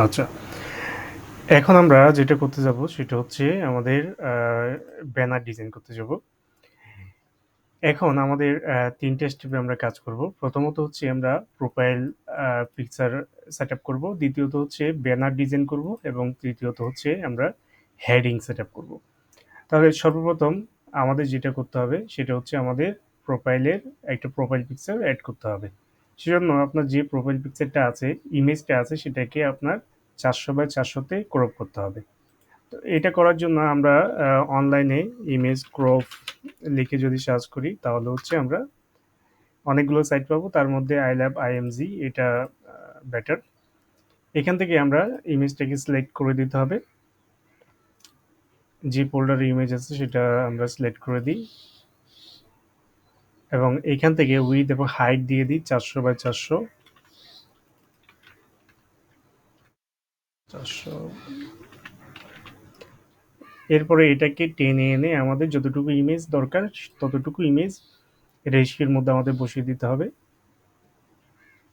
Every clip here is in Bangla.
আচ্ছা। এখন আমরা যেটা করতে যাব সেটা হচ্ছে আমাদের ব্যানার ডিজাইন করতে যাব। এখন আমাদের ৩ টে স্টেপে আমরা কাজ করব। প্রথমত হচ্ছে আমরা প্রোফাইল পিকচার সেটআপ করব। দ্বিতীয়ত হচ্ছে ব্যানার ডিজাইন করব এবং তৃতীয়ত হচ্ছে আমরা হেডিং সেটআপ করব। তাহলে সর্বপ্রথম আমাদের যেটা করতে হবে সেটা হচ্ছে আমাদের প্রোফাইলের একটা প্রোফাইল পিকচার এড করতে হবে। সেজন্য আপনার যে প্রোফাইল পিকচারটা আছে, ইমেজটা আছে সেটাকে আপনার 400x400 তে ক্রপ করতে হবে। তো এটা করার জন্য আমরা অনলাইনে ইমেজ ক্রপ লিখে যদি সার্চ করি তাহলে হচ্ছে আমরা অনেকগুলো সাইট পাবো, তার মধ্যে আই ল্যাব আইএমজি এটা বেটার। এখান থেকে আমরা ইমেজটাকে সিলেক্ট করে দিতে হবে। যে ফোল্ডারে ইমেজ আছে সেটা আমরা সিলেক্ট করে দিই এবং এখান থেকে উইথ এবং হাইট দিয়ে দিই 400x400। 400। এরপরে এটাকে টেনে এনে আমাদের যতটুকু ইমেজ দরকার ততটুকু ইমেজ রেশিওর মধ্যে আমাদের বসিয়ে দিতে হবে।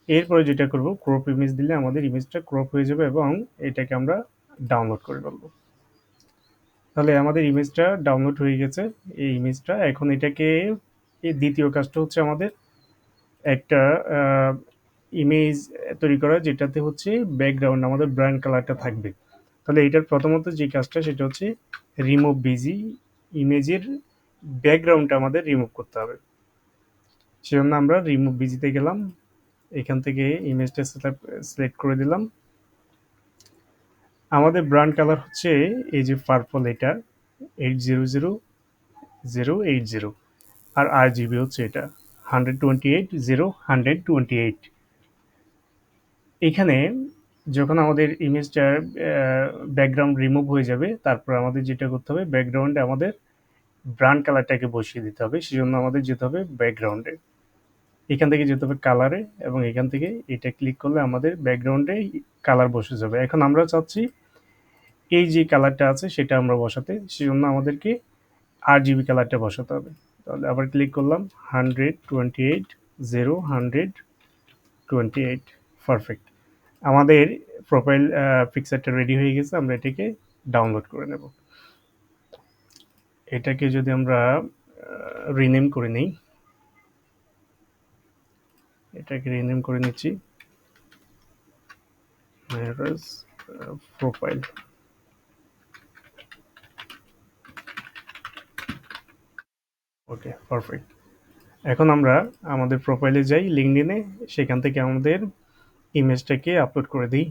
এরপরে যেটা করব, ক্রপ ইমেজ দিলে আমাদের ইমেজটা ক্রপ হয়ে যাবে এবং এটাকে আমরা ডাউনলোড করে ফেলবো। তাহলে আমাদের ইমেজটা ডাউনলোড হয়ে গেছে। এই ইমেজটা এখন এটাকে দ্বিতীয় কাজটা হচ্ছে আমাদের একটা ইমেজ তৈরি করা যেটাতে হচ্ছে ব্যাকগ্রাউন্ড আমাদের ব্র্যান্ড কালারটা থাকবে। তাহলে এটার প্রথমত যে কাজটা সেটা হচ্ছে রিমুভ বিজি, ইমেজের ব্যাকগ্রাউন্ডটা আমাদের রিমুভ করতে হবে। সেজন্য আমরা রিমুভ বিজিতে গেলাম, এখান থেকে ইমেজটা সিলেক্ট করে দিলাম। আমাদের ব্র্যান্ড কালার হচ্ছে এই যে পার্পল, এটা 800080, আর RGB হচ্ছে এটা 1280128। এখানে যখন আমাদের ইমেজটার ব্যাকগ্রাউন্ড রিমুভ হয়ে যাবে তারপর আমাদের যেটা করতে হবে ব্যাকগ্রাউন্ডে আমাদের ব্রাউন কালারটাকে বসিয়ে দিতে হবে। সেজন্য আমাদের যেতে হবে ব্যাকগ্রাউন্ডে, এখান থেকে যেতে হবে কালারে এবং এখান থেকে এটা ক্লিক করলে আমাদের ব্যাকগ্রাউন্ডে কালার বসে যাবে। এখন আমরা চাচ্ছি এই যে কালারটা আছে সেটা আমরা বসাতে, সেজন্য আমাদেরকে RGB কালারটা বসাতে হবে। তাহলে আবার ক্লিক করলাম, 1280128, পারফেক্ট। আমাদের প্রোফাইল পিকচারটা রেডি হয়ে গেছে, আমরা এটাকে ডাউনলোড করে নেব। এটাকে যদি আমরা রিনেম করে নিই, এটাকে রিনেম করে নিচ্ছি প্রোফাইল। ওকে, পারফেক্ট। এখন আমরা আমাদের প্রোফাইলে যাই লিঙ্কডইনে, সেখান থেকে আমাদের ইমেজটাকে আপলোড করে দিই।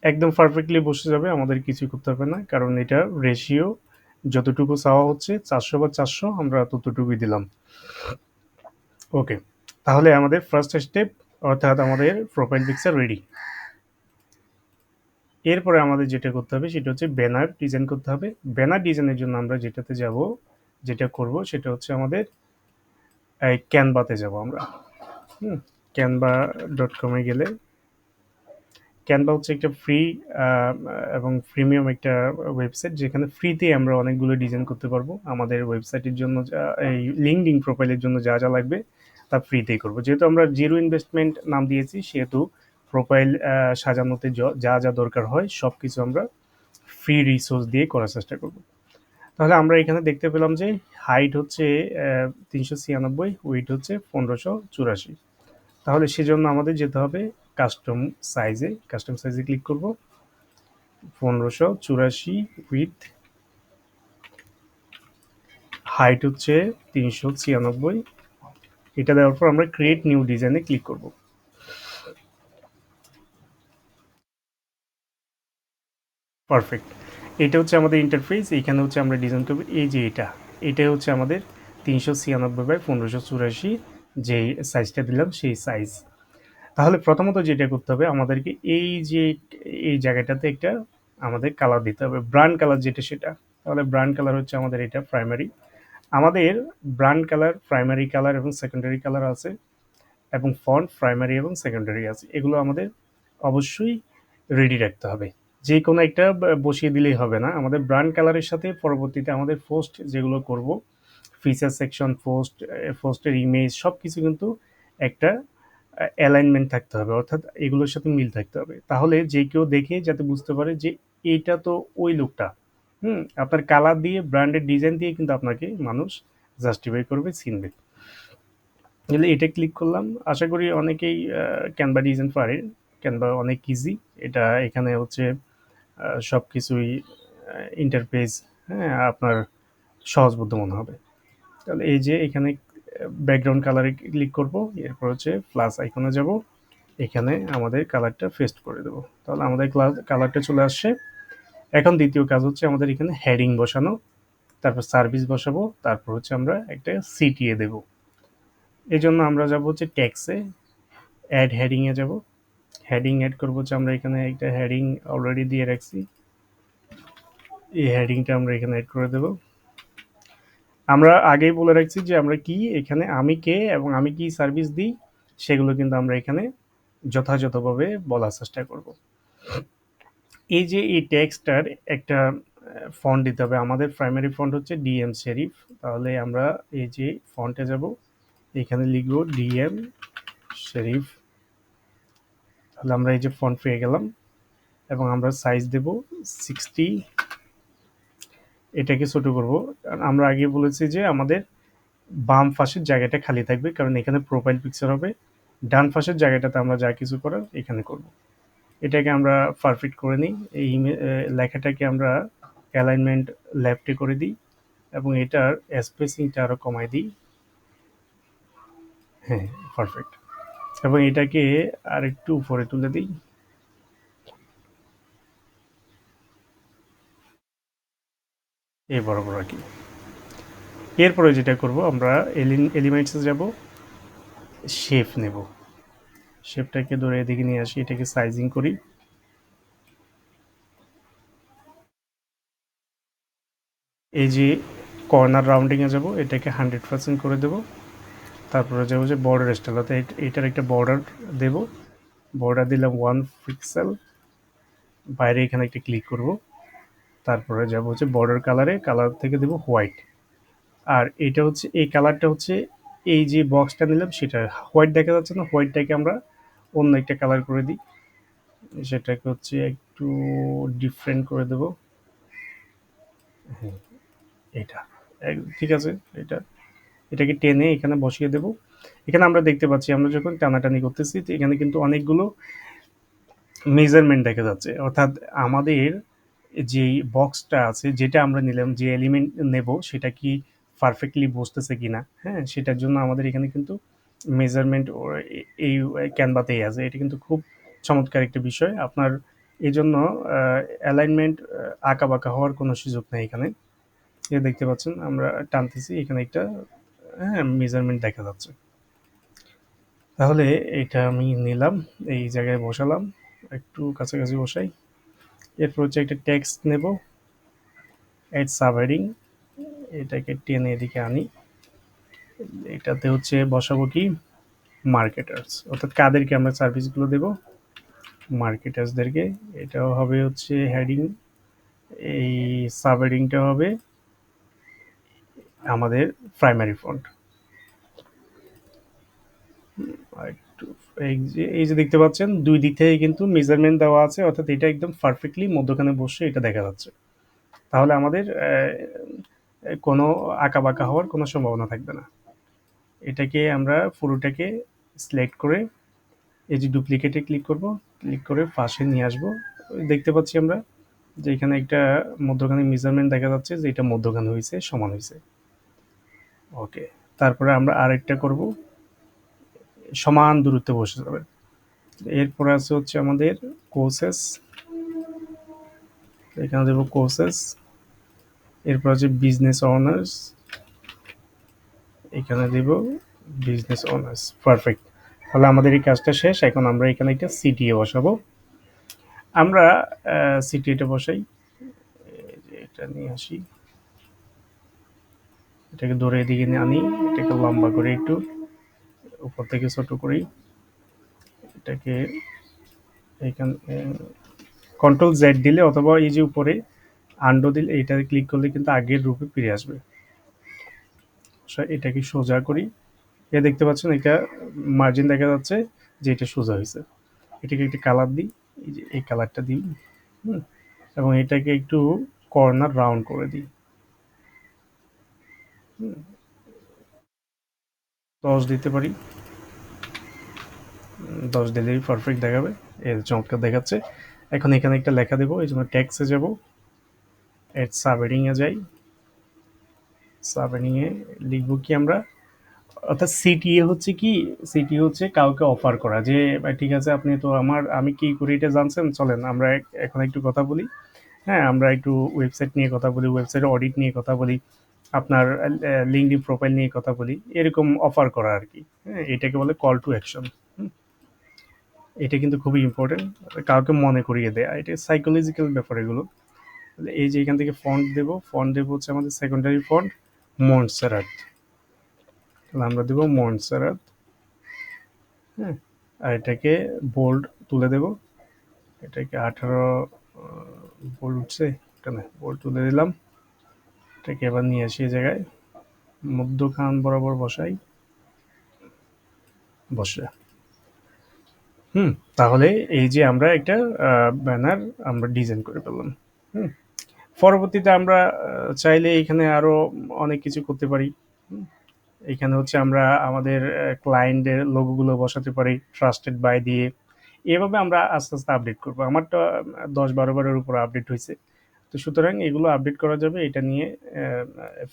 একদম পারফেক্টলি বসে যাবে, আমাদের কিছু করতে হবে না, কারণ এটা রেশিও যতটুকু চাওয়া হচ্ছে 400x400 আমরা ততটুকুই দিলাম। ওকে, তাহলে আমাদের ফার্স্ট স্টেপ অর্থাৎ আমাদের প্রোফাইল পিকচার রেডি। এরপরে আমাদের যেটা করতে হবে সেটা হচ্ছে ব্যানার ডিজাইন করতে হবে। ব্যানার ডিজাইনের জন্য আমরা যেটাতে যাব, যেটা করব সেটা হচ্ছে আমাদের ক্যানভাতে যাব আমরা। canva.com-এ গেলে, ক্যানভা হচ্ছে একটা ফ্রি এবং প্রিমিয়াম একটা ওয়েবসাইট যেখানে ফ্রিতে আমরা অনেকগুলো ডিজাইন করতে পারবো। আমাদের ওয়েবসাইটের জন্য এই লিঙ্কডইন প্রোফাইলের জন্য যা যা লাগবে তা ফ্রিতেই করবো। যেহেতু আমরা জিরো ইনভেস্টমেন্ট নাম দিয়েছি সেহেতু প্রোফাইল সাজানোতে যা যা দরকার হয় সব কিছু আমরা ফ্রি রিসোর্স দিয়ে করার চেষ্টা করব। তাহলে আমরা এখানে দেখতে পেলাম যে হাইট হচ্ছে 396, ওয়েট হচ্ছে 1584। তাহলে সেজন্য আমাদের যেতে হবে কাস্টম সাইজে ক্লিক করব। 1584, উইথ হাইট হচ্ছে 396। এটা দেওয়ার পর আমরা ক্রিয়েট নিউ ডিজাইনে ক্লিক করব। পারফেক্ট। এটা হচ্ছে আমাদের ইন্টারফেস, এইখানে হচ্ছে আমরা ডিজাইন করব। এই যে এটাই হচ্ছে আমাদের 396/1584 যে সাইজটা দিলাম সেই সাইজ। তাহলে প্রথমত যেটা করতে হবে আমাদেরকে এই জায়গাটাতে একটা আমাদের কালার দিতে হবে, ব্রাউন কালার যেটা সেটা। তাহলে ব্রাউন কালার হচ্ছে আমাদের এটা প্রাইমারি। আমাদের ব্রাউন কালার, প্রাইমারি কালার এবং সেকেন্ডারি কালার আছে এবং ফন্ট প্রাইমারি এবং সেকেন্ডারি আছে। এগুলো আমাদের অবশ্যই রেডি রাখতে হবে, যে কোনো একটা বসিয়ে দিলেই হবে না। আমাদের ব্রাউন কালারের সাথে পরবর্তীতে আমাদের পোস্ট যেগুলো করব, ফিচার সেকশন, পোস্টের ইমেজ সব কিছু কিন্তু একটা অ্যালাইনমেন্ট থাকতে হবে, অর্থাৎ এগুলোর সাথে মিল থাকতে হবে, তাহলে যে কেউ দেখে যাতে বুঝতে পারে যে এইটা তো ওই লোকটা। আপনার কালার দিয়ে ব্র্যান্ডের ডিজাইন দিয়ে কিন্তু আপনাকে মানুষ জাস্টিফাই করবে, চিনবে। তাহলে এটা ক্লিক করলাম, আশা করি অনেকেই ক্যানভা ডিজাইন পারে, ক্যানভা অনেক ইজি। এটা এখানে হচ্ছে সব কিছুই ইন্টারফেস, হ্যাঁ, আপনার সহজবোধ্য মনে হবে। তাহলে এই যে এখানে ব্যাকগ্রাউন্ড কালারে ক্লিক করব, এরপর হচ্ছে প্লাস আইকনে যাব, এখানে আমাদের কালারটা পেস্ট করে দেবো, তাহলে আমাদের কালারটা চলে আসছে। এখন দ্বিতীয় কাজ হচ্ছে আমাদের এখানে হেডিং বসানো, তারপর সার্ভিস বসাবো, তারপর হচ্ছে আমরা একটা সিটিএ দেব। এই জন্য আমরা যাব হচ্ছে ট্যাক্সে, অ্যাড হেডিংয়ে যাব, হেডিং অ্যাড করবো হচ্ছে আমরা এখানে একটা হেডিং অলরেডি দিয়ে রাখছি, এই হেডিংটা আমরা এখানে অ্যাড করে দেব। আমরা আগেই বলে রাখছি যে আমরা কি এখানে আমি কে এবং আমি কি সার্ভিস দিই সেগুলো কিন্তু আমরা এখানে যথাযথভাবে বলার চেষ্টা করব। এই যে এই টেক্সটটার একটা ফন্ট দিতে হবে, আমাদের প্রাইমারি ফন্ট হচ্ছে ডিএম শেরিফ, তাহলে আমরা এই যে ফন্টে যাব, এখানে লিখব ডিএম শেরিফ, তাহলে আমরা এই যে ফন্ট পেয়ে গেলাম এবং আমরা সাইজ দেব 60। এটাকে ছোট করব, কারণ আমরা আগে বলেছি যে আমাদের বাম পাশের জায়গাটা খালি থাকবে, কারণ এখানে প্রোফাইল পিকচার হবে, ডান পাশের জায়গাটাতে আমরা যা কিছু করার এখানে করব। এটাকে আমরা পারফেক্ট করে নিই, এই লেখাটাকে আমরা অ্যালাইনমেন্ট লেফটে করে দিই এবং এটার স্পেসিংটা আরও কমাই দিই। হ্যাঁ, পারফেক্ট। এবং এটাকে আর একটু উপরে তুলে দিই, এই বরাবর আর কি। এরপরে যেটা করব আমরা এলিমেন্টসে যাব, শেপ নেব, শেপটাকে ধরে এদিকে নিয়ে আসি, এটাকে সাইজিং করি। এই যে কর্নার রাউন্ডিংয়ে যাব, এটাকে 100% করে দেব, তারপরে যাবো যে বর্ডার স্টাইল, অর্থাৎ এটার একটা বর্ডার দেব, বর্ডার দিলাম 1 পিক্সেল, বাইরে এখানে একটা ক্লিক করব, তারপরে যাব হচ্ছে বর্ডার কালারে, কালার থেকে দেব হোয়াইট। আর এটা হচ্ছে এই কালারটা হচ্ছে এই যে বক্সটা নিলাম সেটা হোয়াইট দেখা যাচ্ছে না, হোয়াইটটাকে আমরা অন্য একটা কালার করে দিই, সেটাকে হচ্ছে একটু ডিফারেন্ট করে দেব। হ্যাঁ, এটা ঠিক আছে। এটাকে টেনে এখানে বসিয়ে দেব। এখানে আমরা দেখতে পাচ্ছি আমরা যখন টানাটানি করতেছি এখানে কিন্তু অনেকগুলো মেজারমেন্ট দেখা যাচ্ছে, অর্থাৎ আমাদের যেই বক্সটা আছে যেটা আমরা নিলাম, যে এলিমেন্ট নেব সেটা কি পারফেক্টলি বসতেছে কিনা, হ্যাঁ, সেটার জন্য আমাদের এখানে কিন্তু মেজারমেন্ট এই ক্যানভাতেই আছে। এটা কিন্তু খুব চমৎকার একটা বিষয় আপনার, এই জন্য অ্যালাইনমেন্ট আঁকা বাঁকা হওয়ার কোনো সুযোগ নেই এখানে। দেখতে পাচ্ছেন আমরা টানতেছি, এখানে একটা হ্যাঁ মেজারমেন্ট দেখা যাচ্ছে। তাহলে এটা আমি নিলাম, এই জায়গায় বসালাম, একটু কাছাকাছি বসাই। এরপর হচ্ছে একটা টেক্সট নেব, এড সাবহেডিং, এটাকে টেনে এদিকে আনি, এটাতে হচ্ছে বসাবো কি মার্কেটার্স, অর্থাৎ কাদেরকে আমরা সার্ভিসগুলো দেব, মার্কেটার্সদেরকে। এটাও হবে হচ্ছে হেডিং, এই সাবহেডিংটা হবে আমাদের প্রাইমারি ফন্ট। একটু এই যে দেখতে পাচ্ছেন দুই দিক থেকে কিন্তু মেজারমেন্ট দেওয়া আছে, অর্থাৎ এটা একদম পারফেক্টলি মধ্যখানে বসে এটা দেখা যাচ্ছে, তাহলে আমাদের কোনো আঁকা বাঁকা হওয়ার কোনো সম্ভাবনা থাকবে না। এটাকে আমরা পুরোটাকে সিলেক্ট করে এই যে ডুপ্লিকেটে ক্লিক করব, ক্লিক করে পাশে নিয়ে আসব, দেখতে পাচ্ছি আমরা যে এখানে একটা মধ্যখানে মেজারমেন্ট দেখা যাচ্ছে যে এটা মধ্যখানে হয়েছে, সমান হয়েছে। ওকে, তারপরে আমরা আরেকটা করব, সমান দূরত্বে বসে যাবে। এরপরে আছে হচ্ছে আমাদের কোর্সেস, এখানে দেবো কোর্সেস। এরপর আছে বিজনেস অনার্স, এখানে দেব বিজনেস অনার্স। পারফেক্ট, তাহলে আমাদের এই কাজটা শেষ। এখন আমরা এখানে একটা সিটিএ বসাবো, আমরা সিটিএটা বসাই, এটা নিয়ে আসি, এটাকে ধরে এদিকে নিয়ে আনি, এটাকে লম্বা করে একটু উপর থেকে ছোট করি, এটাকে এখানে কন্ট্রোল জেড দিলে অথবা এই যে উপরে আন্ডো দিলে, এটা ক্লিক করলে কিন্তু আগের রূপে ফিরে আসবে। এটাকে সোজা করি, এ দেখতে পাচ্ছেন এটা মার্জিন দেখা যাচ্ছে, যে এটা সোজা হয়েছে। এটাকে একটা কালার দিই, এই যে এই কালারটা দিই। হুম, এবং এটাকে একটু কর্নার রাউন্ড করে দিই। 10 দিতে পারি। 10 দিলেই পারফেক্ট দেখাবে। এর চমৎকার দেখাচ্ছে। এখন এখানে একটা লেখা দেবো, এই জন্য ট্যাক্সে যাব, এর সাবহেডিংয়ে যাই। সাবহেডিংয়ে লিখবো কি আমরা, অর্থাৎ সিটিএ হচ্ছে কি, সিটিএ হচ্ছে কাউকে অফার করা, যে ঠিক আছে আপনি তো আমি কি করি এটা জানছেন, চলেন আমরা এখন একটু কথা বলি। হ্যাঁ, আমরা একটু ওয়েবসাইট নিয়ে কথা বলি, ওয়েবসাইট অডিট নিয়ে কথা বলি, আপনার লিঙ্কডইন প্রোফাইল নিয়ে কথা বলি, এরকম অফার করা আর কি। হ্যাঁ, এটাকে বলে কল টু অ্যাকশন। এটা কিন্তু খুবই ইম্পর্টেন্ট, কাউকে মনে করিয়ে দেয়া, এটা সাইকোলজিক্যাল ব্যাপার এগুলো। তাহলে এই যে এখান থেকে ফন্ট দেবো হচ্ছে আমাদের সেকেন্ডারি ফন্ট মন্টসেরাট। তাহলে আমরা দেবো মন্টসেরাট। হ্যাঁ, আর এটাকে বোল্ড তুলে দেব, এটাকে 18 বোল্ড উঠছে, এটা না, বোল্ড তুলে দিলাম। এটাকে এবার নিয়ে আসি এই জায়গায়, মধ্যখান বরাবর বসাই, বসে। হুম, তাহলে এই যে আমরা একটা ব্যানার আমরা ডিজাইন করে পেলাম। হুম, পরবর্তীতে আমরা চাইলে এখানে আরো অনেক কিছু করতে পারি। হুম, এখানে হচ্ছে আমরা আমাদের ক্লায়েন্টের লোগোগুলো বসাতে পারি ট্রাস্টেড বাই দিয়ে। এভাবে আমরা আস্তে আস্তে আপডেট করবো। আমারটা 10-12 বারের উপর আপডেট হয়েছে। তো সুতরাং এগুলো আপডেট করা যাবে, এটা নিয়ে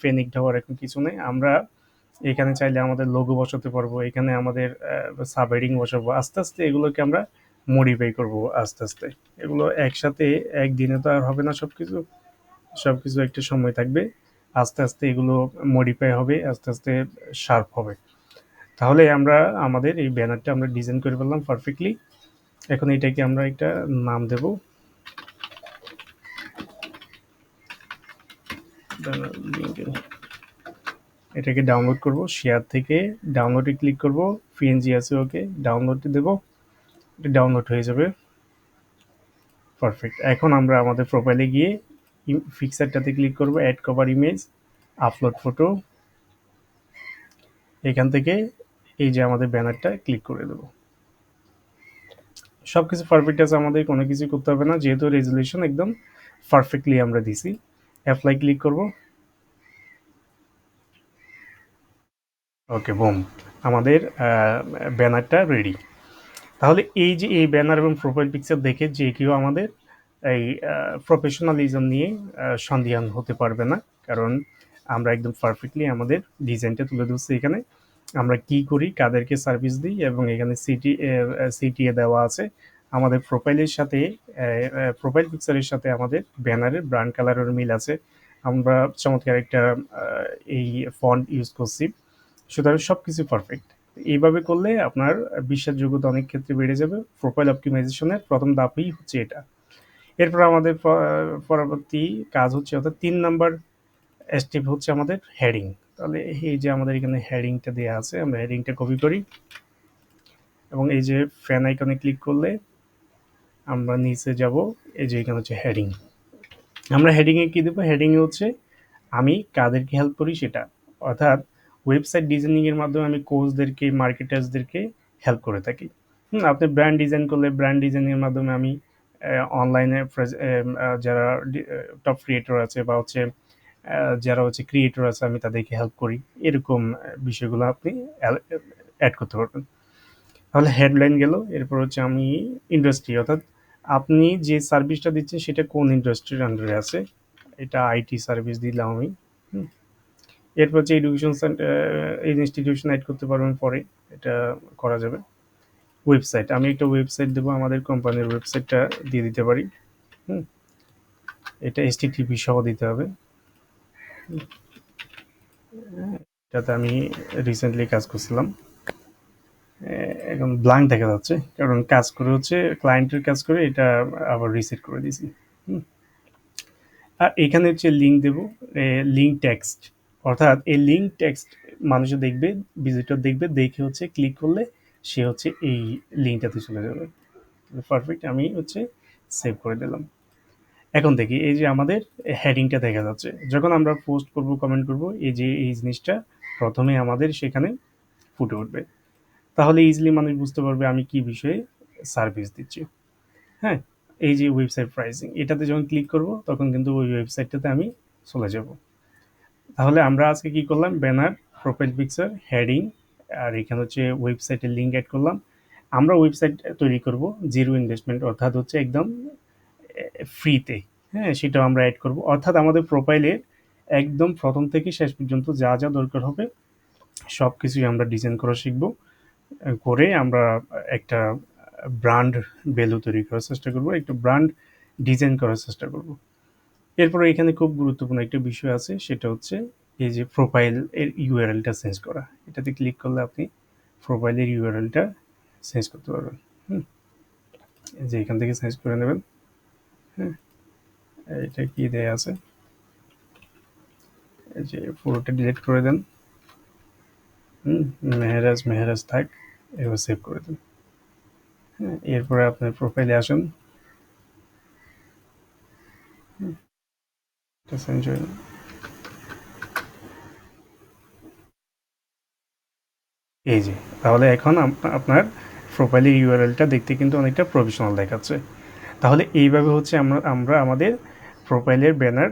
ফেনিক হওয়ার এখন কিছু নেই। আমরা এখানে চাইলে আমাদের লোগো বসাতে পারবো, এখানে আমাদের সাব হেডিং বসাবো, আস্তে আস্তে এগুলোকে আমরা মডিফাই করব আস্তে আস্তে। এগুলো একসাথে একদিনে তো আর হবে না, সবকিছু সবকিছু একটা সময় থাকবে, আস্তে আস্তে এগুলো মডিফাই হবে, আস্তে আস্তে শার্প হবে। তাহলে আমরা আমাদের এই ব্যানারটা আমরা ডিজাইন করে ফেললাম পারফেক্টলি। এখন এটাকে আমরা একটা নাম দেব, এটাকে ডাউনলোড করব, শেয়ার থেকে ডাউনলোডে ক্লিক করব, পিএনজি আছে ওকে, ডাউনলোডে দেব, এটা ডাউনলোড হয়ে যাবে। পারফেক্ট। এখন আমরা আমাদের প্রোফাইলে গিয়ে ফিক্সারটাতে ক্লিক করব, add cover image, upload photo, এখান থেকে এই যে আমাদের ব্যানারটা ক্লিক করে দেব। সবকিছু পারফেক্ট আছে, আমাদের কোনো কিছু করতে হবে না, যেহেতু রেজুলেশন একদম পারফেক্টলি আমরা দিছি। অ্যাপ্লাই ক্লিক করব, ওকে, বুম, আমাদের ব্যানারটা রেডি। তাহলে এই যে এই ব্যানার এবং প্রোফাইল পিকচার দেখে যে কেউ আমাদের এই প্রফেশনালিজম নিয়ে সন্দিহান হতে পারবে না, কারণ আমরা একদম পারফেক্টলি আমাদের ডিজাইনটা তুলে ধরছি এখানে। আমরা কি করি, কাদেরকে সার্ভিস দিই, এবং এখানে সিটিএ দেওয়া আছে। আমাদের প্রোফাইলের সাথে প্রোফাইল পিকচারের সাথে আমাদের ব্যানারের ব্র্যান্ড কালারের মিল আছে। আমরা চমৎকার একটা এই ফন্ট ইউজ করছি। সুতরাং সব কিছু পারফেক্ট। এইভাবে করলে আপনার বিশ্বাসযোগ্যতা অনেক ক্ষেত্রে বেড়ে যাবে। প্রোফাইল অপটিমাইজেশনের প্রথম ধাপই হচ্ছে এটা। এরপর আমাদের পরবর্তী কাজ হচ্ছে, অর্থাৎ 3 নাম্বার স্টেপ হচ্ছে আমাদের হেডিং। তাহলে এই যে আমাদের এখানে হেডিংটা দেওয়া আছে, আমরা হেডিংটা কপি করি এবং এই যে ফ্যান আইকনে ক্লিক করলে আমরা নিচে যাব, এই যে এখানে হচ্ছে হেডিং। আমরা হেডিংয়ে কি দেবো, হেডিংয়ে হচ্ছে আমি কাদেরকে হেল্প করি সেটা, অর্থাৎ ওয়েবসাইট ডিজাইনিংয়ের মাধ্যমে আমি কোচদেরকে, মার্কেটার্সদেরকে হেল্প করে থাকি। আপনি ব্র্যান্ড ডিজাইন করলে ব্র্যান্ড ডিজাইনের মাধ্যমে আমি অনলাইনে যারা টপ ক্রিয়েটর আছে বা হচ্ছে যারা হচ্ছে ক্রিয়েটর আছে আমি তাদেরকে হেল্প করি, এরকম বিষয়গুলো আপনি অ্যাড করতে পারবেন। তাহলে হেডলাইন গেল। এরপর হচ্ছে আমি ইন্ডাস্ট্রি, অর্থাৎ আপনি যে সার্ভিসটা দিচ্ছেন সেটা কোন ইন্ডাস্ট্রির আন্ডারে আছে, এটা আইটি সার্ভিস দিলাম আমি। এরপর হচ্ছে এডুকেশন সেন্টার, ইনস্টিটিউশন অ্যাড করতে পারবেন পরে, এটা করা যাবে। ওয়েবসাইট, আমি একটা ওয়েবসাইট দেবো, আমাদের কোম্পানির ওয়েবসাইটটা দিয়ে দিতে পারি। হুম, এটা এইচটিটিপি সহ দিতে হবে। এটাতে আমি রিসেন্টলি কাজ করছিলাম, এখন ব্ল্যাঙ্ক দেখা যাচ্ছে, কারণ কাজ করে হচ্ছে ক্লায়েন্টের কাজ করে এটা আবার রিসেট করে দিয়েছি। আর এখানে হচ্ছে লিঙ্ক দেবো, লিঙ্ক টেক্সট, অর্থাৎ এই লিঙ্ক টেক্সট মানুষ দেখবে, ভিজিটর দেখবে, দেখে হচ্ছে ক্লিক করলে সে হচ্ছে এই লিঙ্কটাতে চলে যাবে। পারফেক্ট, আমি হচ্ছে সেভ করে দিলাম। এখন দেখি এই যে আমাদের হেডিংটা দেখা যাচ্ছে, যখন আমরা পোস্ট করব, কমেন্ট করব, এই যে এই জিনিসটা প্রথমে আমাদের সেখানে ফুটে উঠবে। তাহলে ইজিলি মানুষ বুঝতে পারবে আমি কি বিষয়ে সার্ভিস দিচ্ছি। হ্যাঁ, এই যে ওয়েবসাইট প্রাইসিং এটাতে যখন ক্লিক করব তখন কিন্তু ওই ওয়েবসাইটটাতে আমি চলে যাব। তাহলে আমরা আজকে কি করলাম, ব্যানার, প্রোফাইল পিকচার, হেডিং, আর এখানে হচ্ছে ওয়েবসাইটের লিঙ্ক অ্যাড করলাম। আমরা ওয়েবসাইট তৈরি করব জিরো ইনভেস্টমেন্ট, অর্থাৎ হচ্ছে একদম ফ্রিতে। হ্যাঁ, সেটাও আমরা অ্যাড করব, অর্থাৎ আমাদের প্রোফাইলে একদম প্রথম থেকে শেষ পর্যন্ত যা যা দরকার হবে সব কিছুই আমরা ডিজাইন করা শিখব। করে আমরা একটা ব্র্যান্ড ভ্যালু তৈরি করার চেষ্টা করব, একটা ব্র্যান্ড ডিজাইন করার চেষ্টা করব। এরপরে এখানে খুব গুরুত্বপূর্ণ একটা বিষয় আছে, সেটা হচ্ছে এই যে প্রোফাইল এর ইউআরএলটা চেঞ্জ করা। এটাতে ক্লিক করলে আপনি প্রোফাইলের ইউআরএলটা চেঞ্জ করতে পারবেন। হুম, এই যে এখান থেকে চেঞ্জ করে নেবেন। হ্যাঁ, এটা কি দেয়া আছে, এই যে পুরোটা ডিলিট করে দেন। মেহেরাজ মেহেরাজ থাক, এবার সেভ করে দেন। হ্যাঁ, এরপরে আপনার প্রোফাইলে আসেন। এটা চেঞ্জ হয়ে যাবে। এই যে, তাহলে এখন আপনার প্রোফাইলের ইউআরএলটা দেখতে কিন্তু অনেকটা প্রফেশনাল দেখাচ্ছে। তাহলে এইভাবে হচ্ছে আমরা আমরা আমাদের প্রোফাইলের ব্যানার,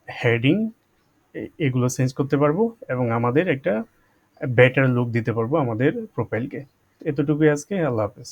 হেডিং এগুলো চেঞ্জ করতে পারবো এবং আমাদের একটা বেটার লুক দিতে পারবো আমাদের প্রোফাইলকে। এতটুকুই আজকে। আল্লাহ হাফেজ।